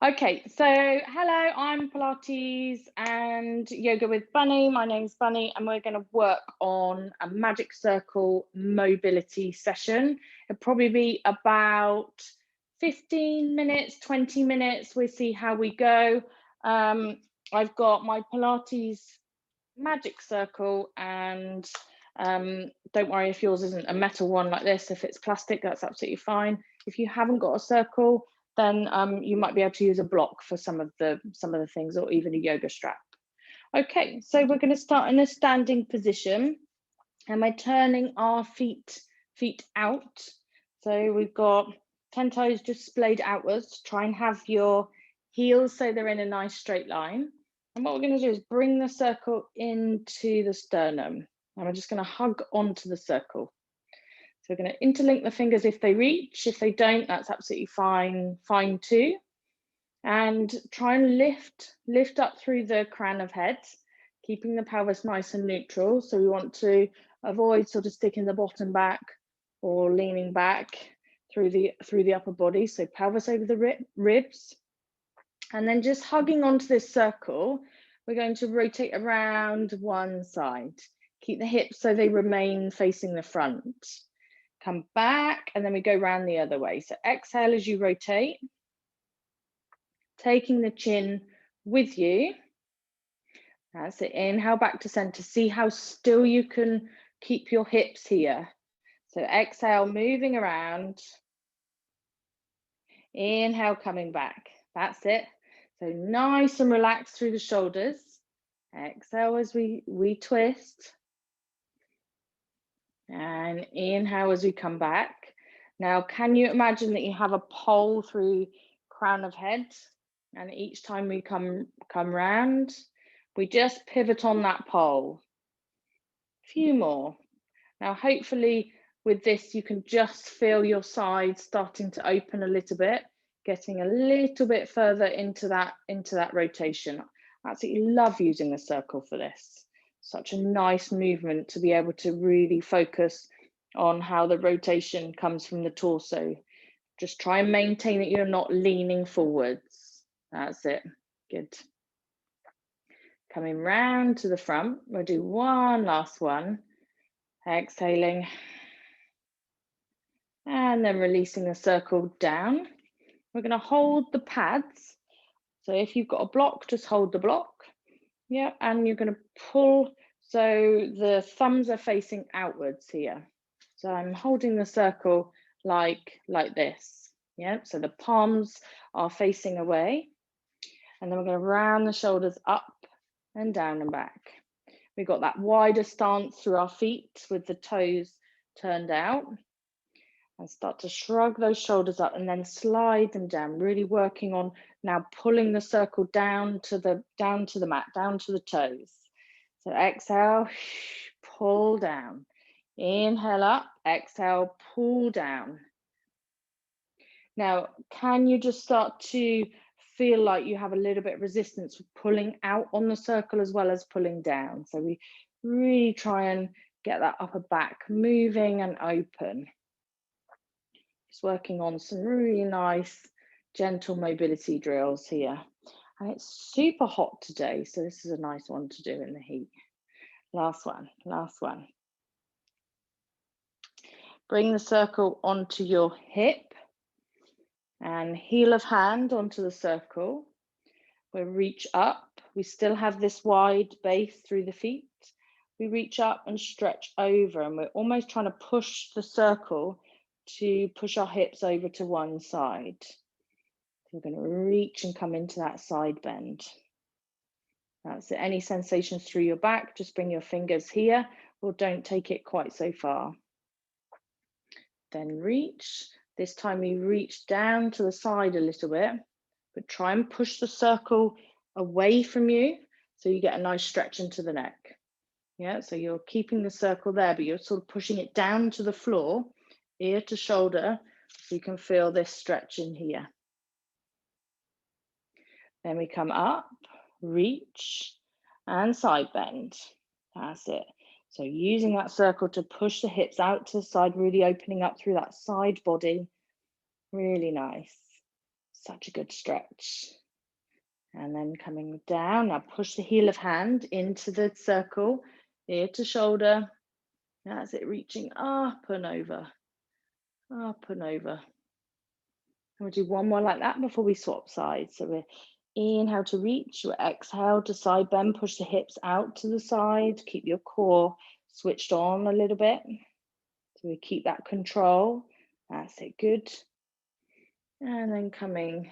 Okay, so hello, I'm Pilates and Yoga with Bunny. My name's Bunny, and we're going to work on a Magic Circle mobility session. It'll probably be about 15 minutes, 20 minutes. We'll see how we go. I've got my Pilates Magic Circle, and don't worry if yours isn't a metal one like this. If it's plastic, that's absolutely fine. If you haven't got a circle, then you might be able to use a block for some of the things, or even a yoga strap. Okay, so we're going to start in a standing position, and we're turning our feet out. So we've got 10 toes just splayed outwards. Try and have your heels so they're in a nice straight line. And what we're going to do is bring the circle into the sternum, and we're just going to hug onto the circle. So we're going to interlink the fingers if they reach. If they don't, that's absolutely fine too. And try and lift up through the crown of head, keeping the pelvis nice and neutral. So we want to avoid sort of sticking the bottom back or leaning back through the upper body. So pelvis over the ribs. And then just hugging onto this circle, we're going to rotate around one side. Keep the hips so they remain facing the front. Come back, and then we go round the other way. So exhale as you rotate, taking the chin with you. That's it. Inhale back to center. See how still you can keep your hips here. So exhale, moving around. Inhale, coming back. That's it. So nice and relaxed through the shoulders. Exhale as we twist. And inhale as we come back. Now, can you imagine that you have a pole through crown of head? And each time we come round, we just pivot on that pole. A few more. Now, hopefully with this, you can just feel your sides starting to open a little bit, getting a little bit further into that rotation. I absolutely love using the circle for this. Such a nice movement to be able to really focus on how the rotation comes from the torso. Just try and maintain that you're not leaning forwards. That's it. Good. Coming round to the front. We'll do one last one. Exhaling. And then releasing the circle down. We're going to hold the pads. So if you've got a block, just hold the block. Yeah, and you're going to pull, so the thumbs are facing outwards here. So I'm holding the circle like this. Yeah, so the palms are facing away. And then we're going to round the shoulders up and down and back. We've got that wider stance through our feet with the toes turned out. And start to shrug those shoulders up and then slide them down, really working on now pulling the circle down to the mat, down to the toes. So exhale, pull down. Inhale up, exhale, pull down. Now, can you just start to feel like you have a little bit of resistance with pulling out on the circle as well as pulling down? So we really try and get that upper back moving and open. Just working on some really nice, gentle mobility drills here. And it's super hot today, so this is a nice one to do in the heat. Last one. Bring the circle onto your hip and heel of hand onto the circle. We'll reach up. We still have this wide base through the feet. We reach up and stretch over, and we're almost trying to push the circle to push our hips over to one side. So we're going to reach and come into that side bend. That's it. Any sensations through your back, just bring your fingers here, or don't take it quite so far. Then reach. This time we reach down to the side a little bit, but try and push the circle away from you so you get a nice stretch into the neck. Yeah, so you're keeping the circle there, but you're sort of pushing it down to the floor, ear to shoulder, so you can feel this stretch in here. Then we come up, reach, and side bend. That's it. So using that circle to push the hips out to the side, really opening up through that side body. Really nice. Such a good stretch. And then coming down, now push the heel of hand into the circle, ear to shoulder. That's it, reaching up and over, up and over. And we'll do one more like that before we swap sides. So we're inhale to reach, we exhale to side bend, push the hips out to the side, keep your core switched on a little bit. So we keep that control. That's it, good. And then coming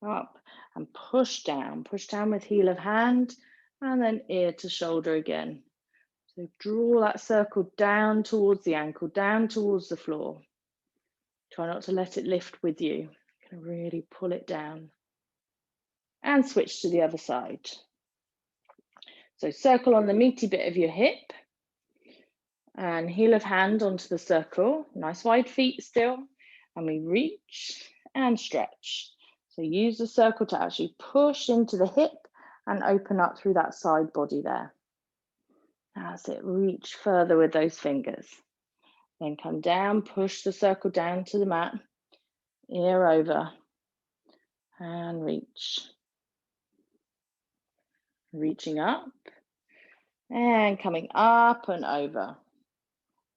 up and push down with heel of hand, and then ear to shoulder again. So draw that circle down towards the ankle, down towards the floor. Try not to let it lift with you. Can really pull it down. And switch to the other side. So circle on the meaty bit of your hip, and heel of hand onto the circle. Nice wide feet still. And we reach and stretch. So use the circle to actually push into the hip and open up through that side body there. That's it, reach further with those fingers. Then come down, push the circle down to the mat, ear over, and reach. Reaching up, and coming up and over.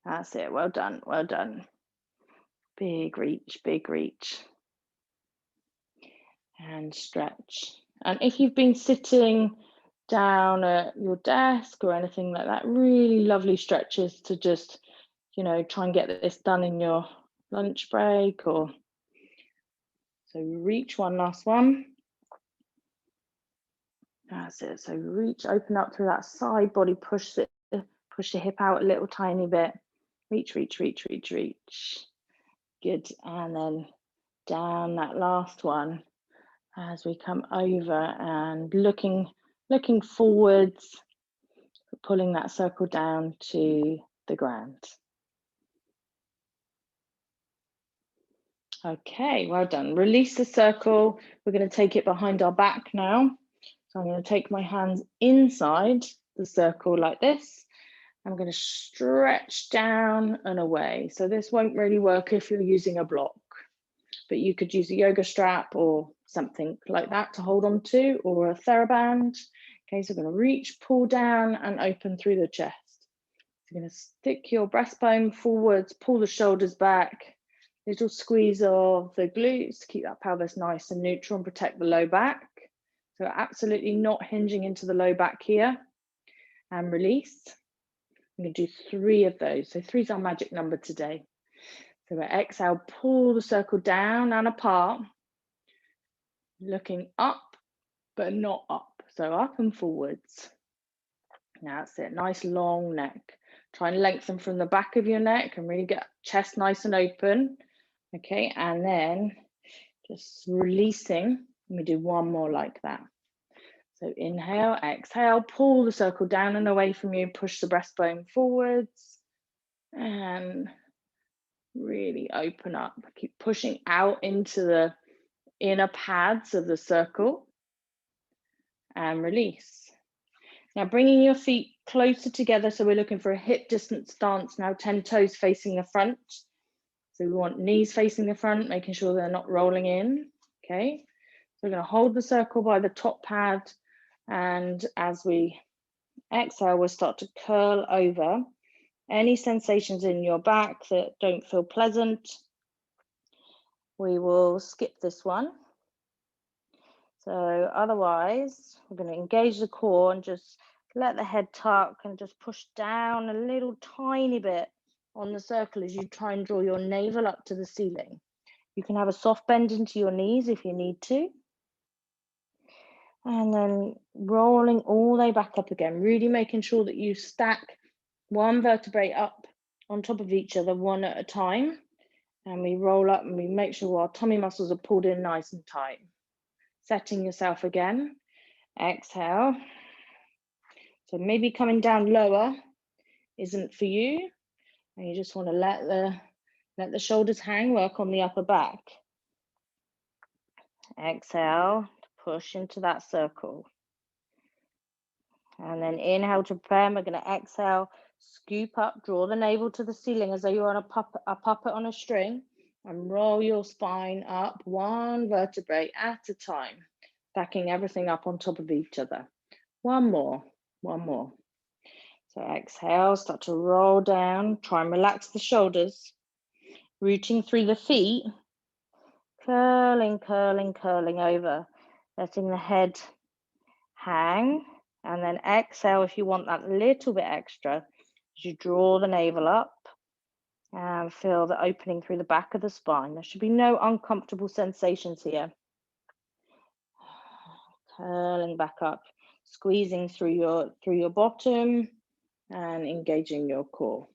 That's it, well done, well done. Big reach, big reach. And stretch. And if you've been sitting down at your desk or anything like that, really lovely stretches to just, you know, try and get this done in your lunch break. Or so reach, one last one. That's it. So reach, open up through that side body, push the hip out a little tiny bit. Reach, reach, reach, reach, reach. Good. And then down that last one as we come over and looking forwards, pulling that circle down to the ground. Okay, well done. Release the circle. We're going to take it behind our back now. So I'm going to take my hands inside the circle like this. I'm going to stretch down and away. So this won't really work if you're using a block, but you could use a yoga strap or something like that to hold on to, or a TheraBand. Okay, so we're going to reach, pull down and open through the chest. You're going to stick your breastbone forwards, pull the shoulders back, little squeeze of the glutes to keep that pelvis nice and neutral and protect the low back. So absolutely not hinging into the low back here. And release. I'm going to do 3 of those. So 3 is our magic number today. So we exhale, pull the circle down and apart, looking up, but not up. So up and forwards. That's it, nice long neck. Try and lengthen from the back of your neck and really get chest nice and open. Okay, and then just releasing. Let me do one more like that. So inhale, exhale, pull the circle down and away from you, push the breastbone forwards, and really open up. Keep pushing out into the inner pads of the circle, and release. Now bringing your feet closer together, so we're looking for a hip distance stance now, 10 toes facing the front. So we want knees facing the front, making sure they're not rolling in, okay? So we're gonna hold the circle by the top pad, and as we exhale, we'll start to curl over. Any sensations in your back that don't feel pleasant, we will skip this one. So otherwise, we're going to engage the core and just let the head tuck and just push down a little tiny bit on the circle as you try and draw your navel up to the ceiling. You can have a soft bend into your knees if you need to. And then rolling all the way back up again, really making sure that you stack one vertebrae up on top of each other, one at a time. And we roll up and we make sure our tummy muscles are pulled in nice and tight. Setting yourself again. Exhale. So maybe coming down lower isn't for you. And you just want to let the shoulders hang, work on the upper back. Exhale, push into that circle. And then inhale to prepare. And we're going to exhale, scoop up, draw the navel to the ceiling as though you're on a puppet on a string. and roll your spine up one vertebrae at a time, stacking everything up on top of each other. One more. So exhale, start to roll down, try and relax the shoulders, rooting through the feet, curling over, letting the head hang, and then exhale if you want that little bit extra as you draw the navel up and feel the opening through the back of the spine. There should be no uncomfortable sensations here. Curling back up, squeezing through your bottom and engaging your core.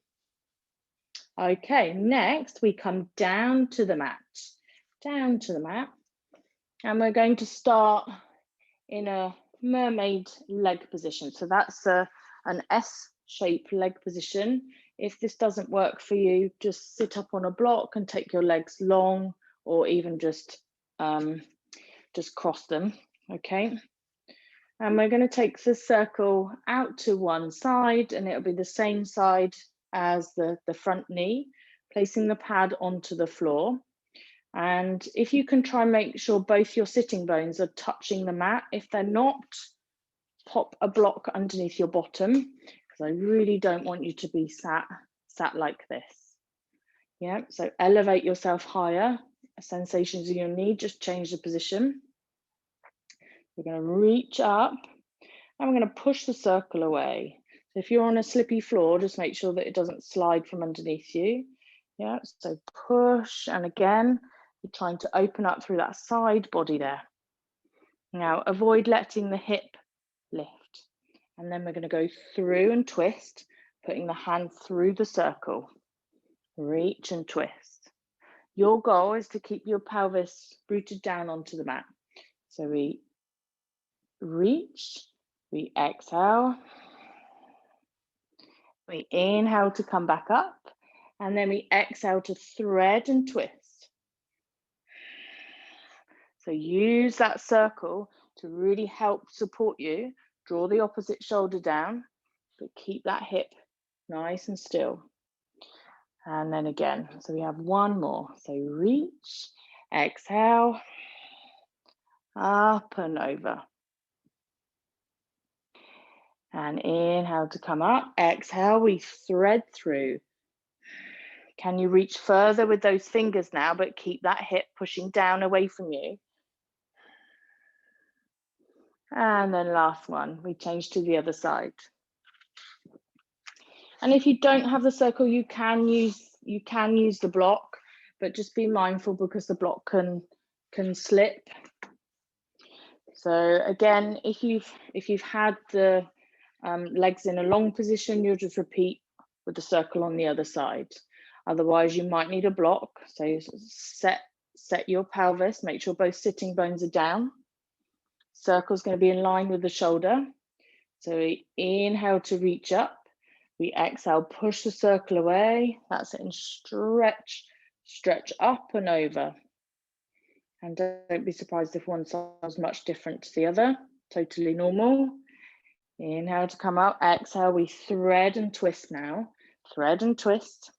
Okay, next we come down to the mat, and we're going to start in a mermaid leg position. So that's an S-shaped leg position. If this doesn't work for you, just sit up on a block and take your legs long, or even just cross them, okay? And we're going to take the circle out to one side, and it'll be the same side as the front knee, placing the pad onto the floor. And if you can try and make sure both your sitting bones are touching the mat, if they're not, pop a block underneath your bottom, because I really don't want you to be sat like this. Yeah, so elevate yourself higher. Sensations in your knee, just change the position. We're going to reach up and we're going to push the circle away. So if you're on a slippy floor, just make sure that it doesn't slide from underneath you. Yeah, so push, and again, you're trying to open up through that side body there. Now, avoid letting the hip lift. And then we're going to go through and twist, putting the hand through the circle. Reach and twist. Your goal is to keep your pelvis rooted down onto the mat. So we reach, we exhale, we inhale to come back up, and then we exhale to thread and twist. So use that circle to really help support you. Draw the opposite shoulder down, but keep that hip nice and still. And then again, so we have one more. So reach, exhale, up and over. And inhale to come up, exhale, we thread through. Can you reach further with those fingers now, but keep that hip pushing down away from you? And then last one, we change to the other side. And if you don't have the circle, you can use the block, but just be mindful because the block can slip. So again, if you've had the legs in a long position, you'll just repeat with the circle on the other side. Otherwise, you might need a block. So set your pelvis, make sure both sitting bones are down. Circle's going to be in line with the shoulder. So we inhale to reach up. We exhale, push the circle away. That's it, and stretch up and over. And don't be surprised if one side is much different to the other. Totally normal. Inhale to come out. Exhale, we thread and twist now. Thread and twist.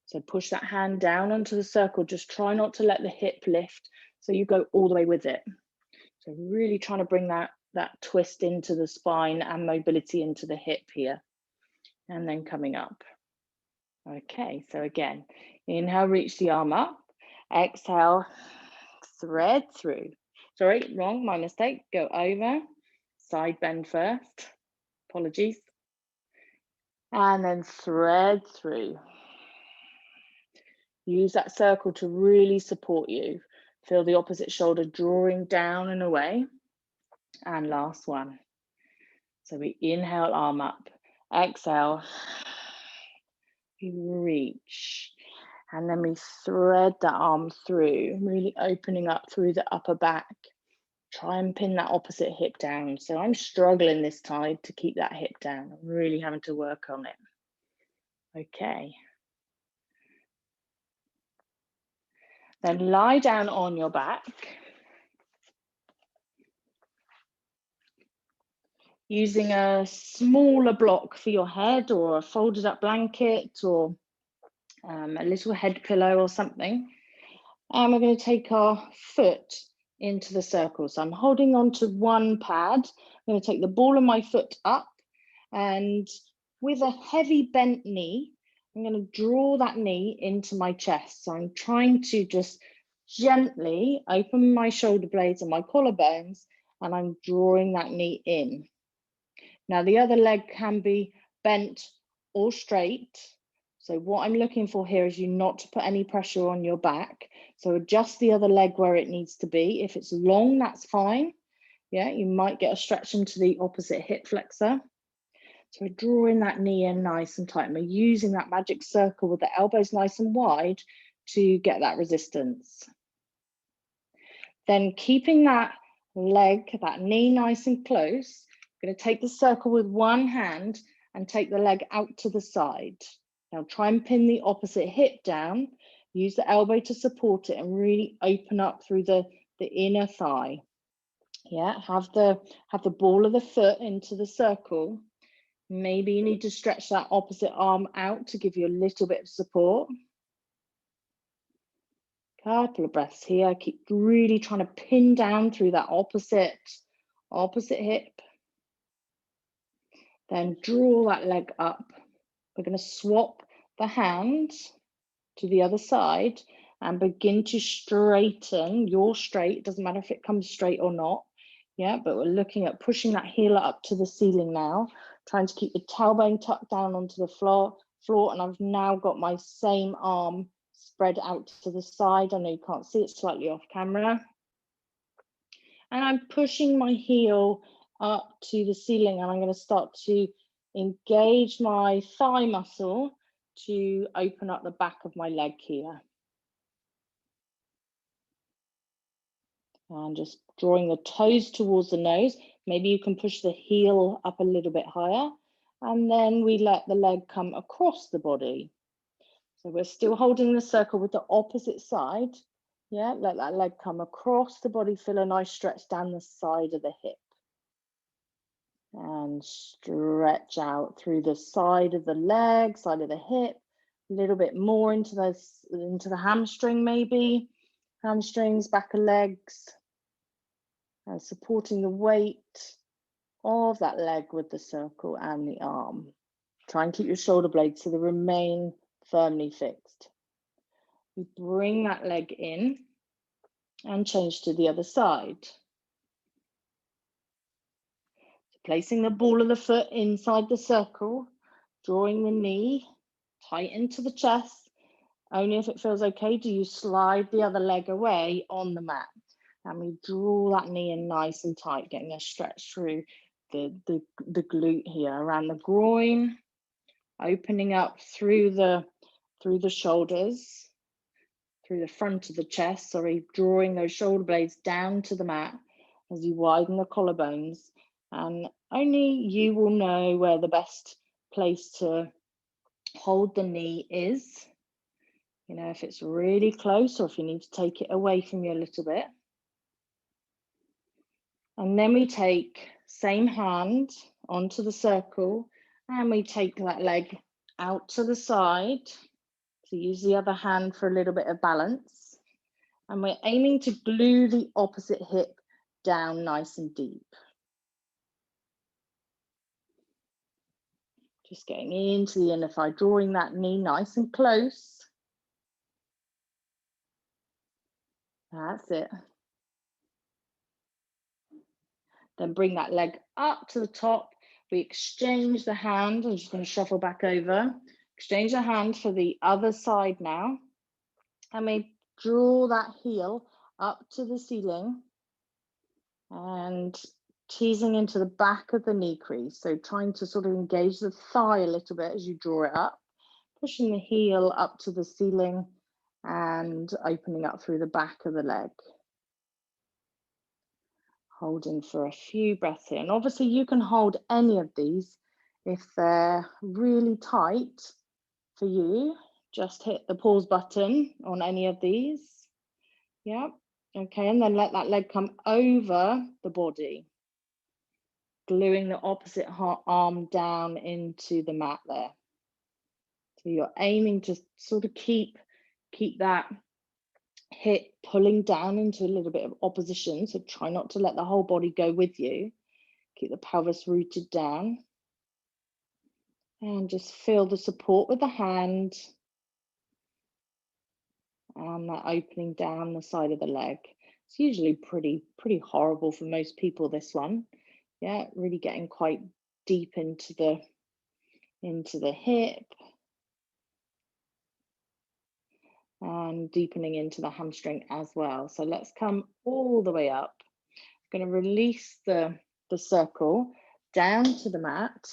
So push that hand down onto the circle. Just try not to let the hip lift, so you go all the way with it. So really trying to bring that twist into the spine and mobility into the hip here. And then coming up. Okay, so again, inhale, reach the arm up. Exhale, thread through. Sorry, wrong, my mistake. Go over, side bend first. Apologies. And then thread through. Use that circle to really support you. Feel the opposite shoulder drawing down and away. And last one. So we inhale, arm up. Exhale, we reach, and then we thread that arm through, really opening up through the upper back. Try and pin that opposite hip down. So I'm struggling this time to keep that hip down. I'm really having to work on it. Okay. Then lie down on your back. Using a smaller block for your head, or a folded up blanket, or a little head pillow or something. And we're going to take our foot into the circle. So I'm holding on to one pad. I'm going to take the ball of my foot up, and with a heavy bent knee, I'm going to draw that knee into my chest. So I'm trying to just gently open my shoulder blades and my collarbones, and I'm drawing that knee in. Now the other leg can be bent or straight. So what I'm looking for here is you not to put any pressure on your back. So adjust the other leg where it needs to be. If it's long, that's fine. Yeah, you might get a stretch into the opposite hip flexor. So we're drawing that knee in nice and tight. And we're using that magic circle with the elbows nice and wide to get that resistance. Then keeping that leg, that knee nice and close, I'm going to take the circle with one hand and take the leg out to the side. Now try and pin the opposite hip down. Use the elbow to support it and really open up through the inner thigh. Yeah, have the ball of the foot into the circle. Maybe you need to stretch that opposite arm out to give you a little bit of support. Couple of breaths here. Keep really trying to pin down through that opposite hip. Then draw that leg up. We're going to swap the hand to the other side and begin to straighten your straight. It doesn't matter if it comes straight or not. Yeah, but we're looking at pushing that heel up to the ceiling now, trying to keep the tailbone tucked down onto the floor, and I've now got my same arm spread out to the side. I know you can't see it, slightly off camera. And I'm pushing my heel up to the ceiling, and I'm going to start to engage my thigh muscle to open up the back of my leg here. And just drawing the toes towards the nose. Maybe you can push the heel up a little bit higher. And then we let the leg come across the body. So we're still holding the circle with the opposite side. Yeah, let that leg come across the body. Feel a nice stretch down the side of the hip. And stretch out through the side of the leg, side of the hip. A little bit more into the hamstring maybe. Hamstrings, back of legs, and supporting the weight of that leg with the circle and the arm. Try and keep your shoulder blades so they remain firmly fixed. We bring that leg in and change to the other side. So placing the ball of the foot inside the circle, drawing the knee tight into the chest. Only if it feels okay do you slide the other leg away on the mat. And we draw that knee in nice and tight, getting a stretch through the glute here, around the groin, opening up through the shoulders, through the front of the chest, drawing those shoulder blades down to the mat as you widen the collarbones. And only you will know where the best place to hold the knee is. You know, if it's really close or if you need to take it away from you a little bit. And then we take same hand onto the circle and we take that leg out to the side. So use the other hand for a little bit of balance. And we're aiming to glue the opposite hip down nice and deep. Just getting into the inner thigh, drawing that knee nice and close. That's it. Then bring that leg up to the top. We exchange the hand. I'm just going to shuffle back over. Exchange the hand for the other side now. And we draw that heel up to the ceiling and teasing into the back of the knee crease. So trying to sort of engage the thigh a little bit as you draw it up. Pushing the heel up to the ceiling and opening up through the back of the leg. Holding for a few breaths here. And obviously you can hold any of these if they're really tight for you. Just hit the pause button on any of these. Yeah, okay, and then let that leg come over the body. Gluing the opposite arm down into the mat there. So you're aiming to sort of keep that hip pulling down into a little bit of opposition. So try not to let the whole body go with you. Keep the pelvis rooted down. And just feel the support with the hand and that opening down the side of the leg. It's usually pretty horrible for most people, this one. Yeah, really getting quite deep into the hip and deepening into the hamstring as well. So let's come all the way up. I'm going to release the circle down to the mat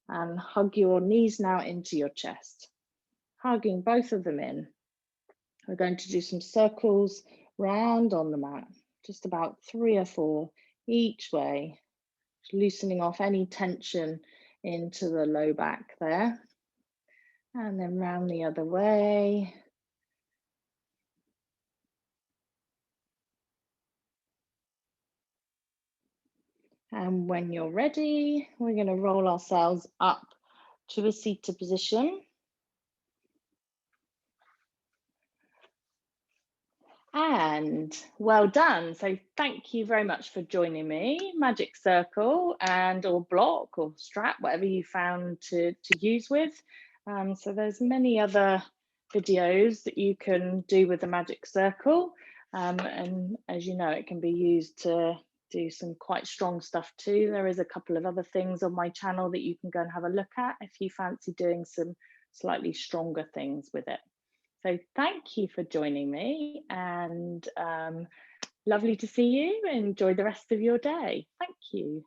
and hug your knees now into your chest, hugging both of them in. We're going to do some circles round on the mat, just about 3 or 4 each way, loosening off any tension into the low back there. And then round the other way. And when you're ready, we're going to roll ourselves up to a seated position. And well done. So thank you very much for joining me. Magic circle and or block or strap, whatever you found to use with. So there's many other videos that you can do with the magic circle. And as you know, it can be used to do some quite strong stuff too. There is a couple of other things on my channel that you can go and have a look at if you fancy doing some slightly stronger things with it. So thank you for joining me, and lovely to see you. Enjoy the rest of your day. Thank you.